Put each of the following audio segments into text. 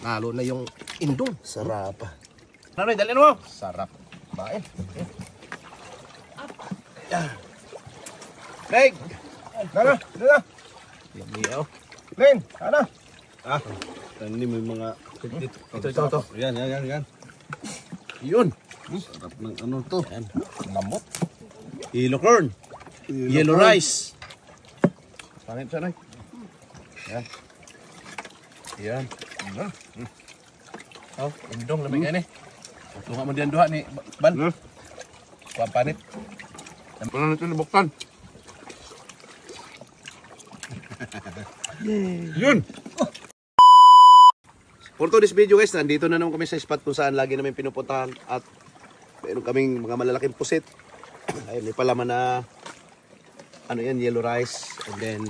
Lalo na yung indong. Sarap. Nanoy, dalhin mo. Sarap. Bain. Meg! Nana, nana. Lamiyaw. Len, nana. Tani may mga Ito. Yan. Yun. Sarap ng ano to. Yan. Lamot. Yellow corn. Yellow rice. Pangit siya, Noy. Yan. Yan. Oh, indong lamig yan eh. Tunga mo diyan duha ni Ban. Kuha panit. Ano nito nabuktan? Yun! For today's video guys, nandito na naman kami sa spot kung saan lagi namin pinupuntahan at mayroon kaming mga malalaking pusit. Ayun, may palaman na ano yan, yellow rice, and then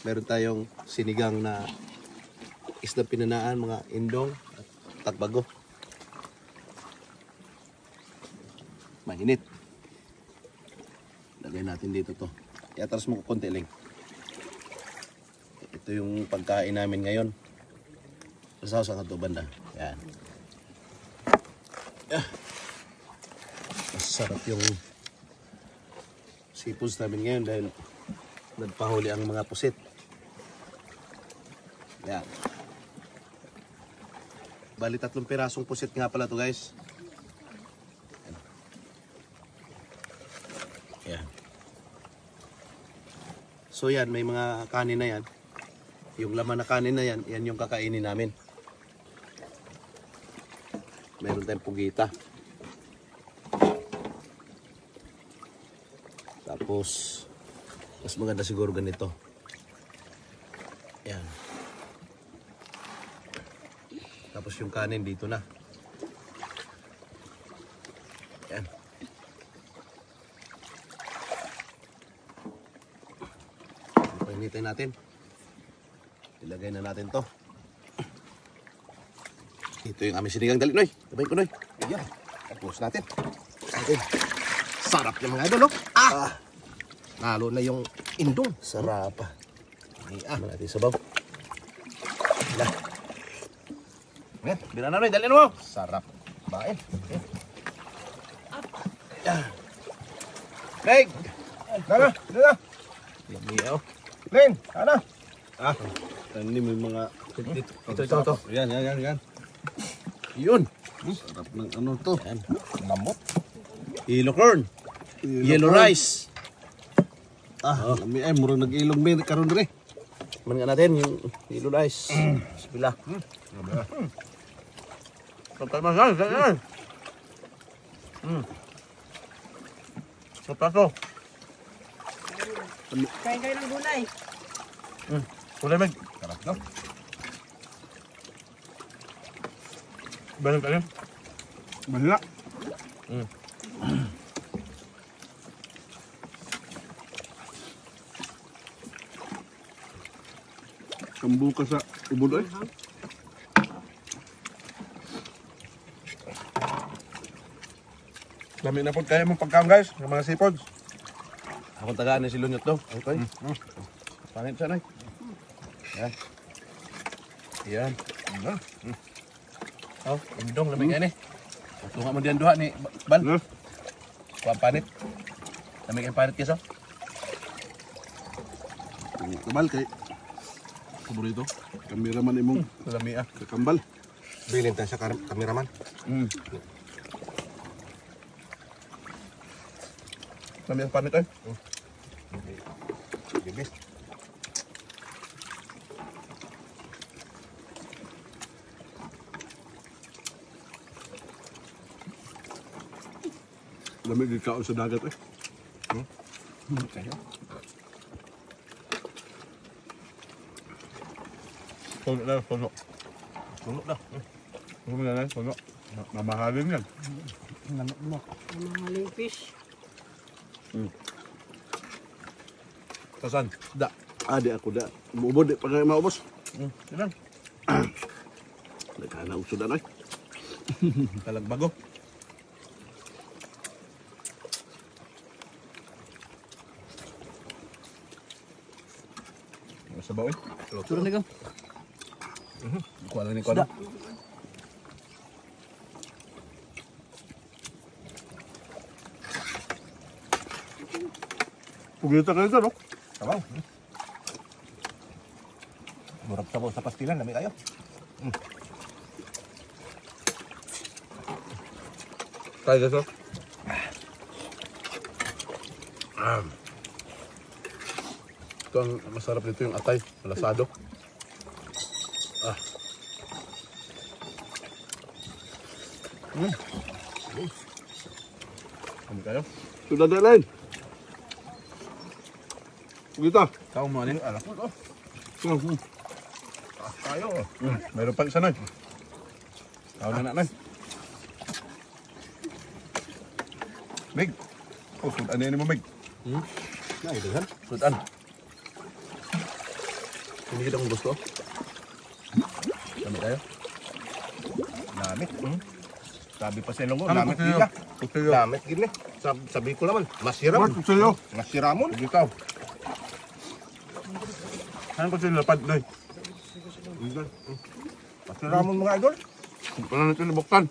meron tayong sinigang na isda pinanaan, mga indong at tatbago. Mainit. Lagay natin dito to. Iatras mo ko konti lang. Ito yung pagkain namin ngayon. Sa ito banda. Yan. Masarap yung seafoods namin ngayon dahil nagpahuli ang mga pusit. Yan. Bali 3 pirasong pusit nga pala to guys. Yan. So yan, may mga kanin na yan. Yung laman na kanin na yan, yan yung kakainin namin. Meron tayong pugita. Tapos, mas maganda siguro ganito. Yan. Tapos yung kanin dito na. Yan. Painitin natin. Ilagay na natin to. Ito yung aming sinigang dali, Noy. Sabay ko, Noy. Ayan. Tapos natin. Sarap yung mga idol, no? Lalo na yung indong. Sarap. Natin sabaw. Bila. Ayan. Bila na, Noy. Dali mo. Sarap. Bain. Meg! Nana! Nana! Lamiyaw. Len! Nana! Tani may mga Ito. Yan. Yun. Sarap ng ano to. Yan. Lamot. Yellow corn. Yellow rice. Lami ay murang nag-ilong may karon dire. Man nga natin yung yellow rice. Bismillah. Sapay masal. Sapay to. Kain kayo ng gulay. Kulay Meg. Sarap, no? Balik tayo. Malala. Kambu ka sa ubod ay. Lami na po kayo mong pagkaon guys, ng mga seafoods. Akong tagaan na si Lunyot daw. Okay. Pangit siya, Noy. Yan. Yan. Oh, indong lamig yan eh. Tunga mo diyan duha ni Ban. Kuha panit. Lamig ang panit kesa. Kabal kay paborito. Kameraman imong Lami ah. kambal. Bilin tayo sa kameraman. Lami ang panit eh. Bibis. Lamig ikaw sa dagat eh. Kayo. Puno na. Puno na. Mamahalin yan. Mahaling fish. Tasan. Da. Di ako da. Ubod di pag maubos. Yan. Nagkana usod na ay. Talagbago. Sabaw eh. Sura ni kang. Kuha lang ni Kuha. Pugita kayo dyan, no? Sabaw. Murag sabaw sa pastilan, dami kayo. Kaya dito. Ito ang masarap nito yung atay, malasado. Kami kayo. Sudah na lain. Pugita. Kau mo alin? Anak mo, oh. Tayo, oh. Meron pa isa na. Tao na na. Mig. Oh, sudan na mo, Mig. Ay, dagan. Sudan. Hindi kita kung gusto. Kami kayo. Namit. Sabi pa sa ilong ko, Ano namit kutsiyo? gila. Kutsiyo. Namit gila. Sabi ko naman, masiram. Ano kutsiyo? Masiramon. Pugita. Ano kutsiyo lapad na? Masiramon mga idol. Wala natin nabuktan.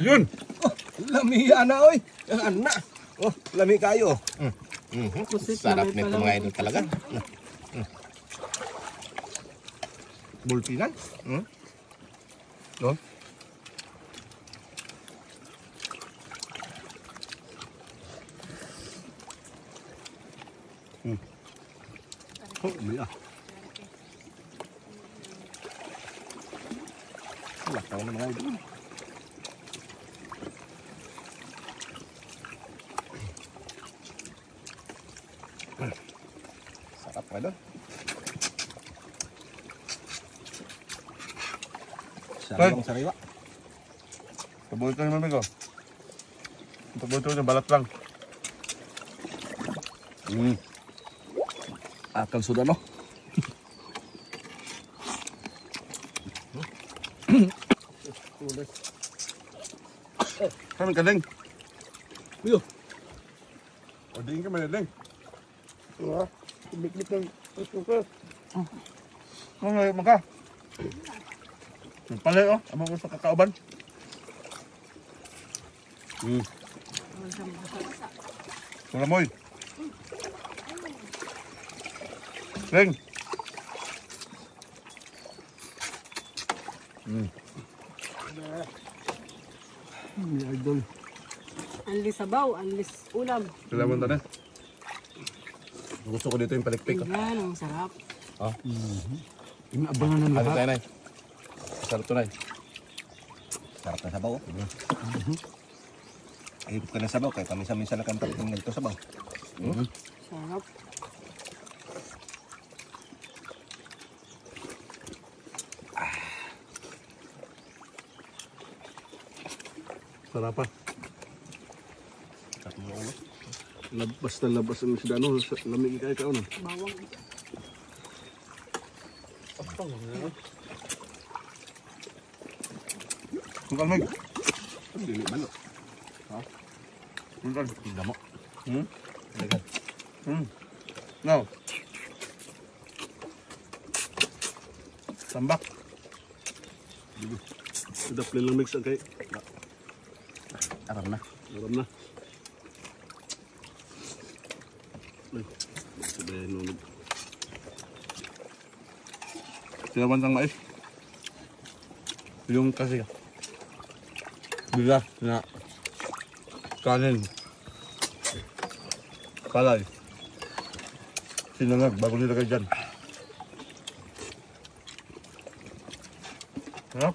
Yun! Lami ana oy. Ang ana. Oh, lami kayo. Sarap nito mga idol talaga. Bulpinan. No? Oh, may Lakaw na mga idol. Sarap mga idol. Sariwang sariwa. Paborito ni Mami ko. Paborito niya, balat lang. Akal sudah no? Kami kadeng. Yo. O din ka madeng. Wah, biglit ng suka. Ano ngayon maka? Palay oh, amang gusto kakauban. Sulamoy. Leng. Idol. Anlis sabaw, anlis ulam. Salamat na. Gusto ko dito yung palikpik. Yan, ang sarap. Inaabangan ng Ano lahat. tayo, Nay? Sarap to, Nay. Sarap na sabaw. Ahirap ka na sabaw, kaya paminsan-minsan na kang tapos ng sabaw. Sarap. Sarapan. Sarap mo ulo. Labas na labas ang sida. Ano, lamig kayo ka ano? Bawang. Kung kalmig. Ang dili man, oh. Kung kalmig. Tingnan mo. Legal. No. Tambak. Sudah play lang mix ang kay. Aram na. Aram na. Ay, sabay nunod. Sinawan ng mais. Yung kasi bigas na kanin. Kalay. Sinangag bago nilagay dyan. Sarap.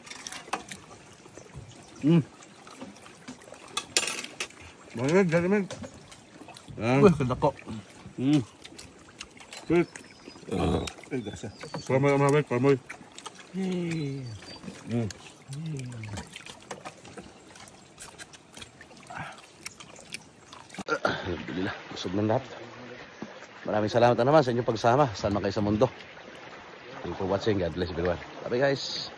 Bagay, galimig. Yan. Uy, kadako. Sweet. Ay, grasa. Paramoy, amamoy, paramoy. Alhamdulillah, busog ng lahat. Maraming salamat na naman sa inyong pagsama. Saan man kayo sa mundo. Thank you for watching. God bless everyone. Bye guys.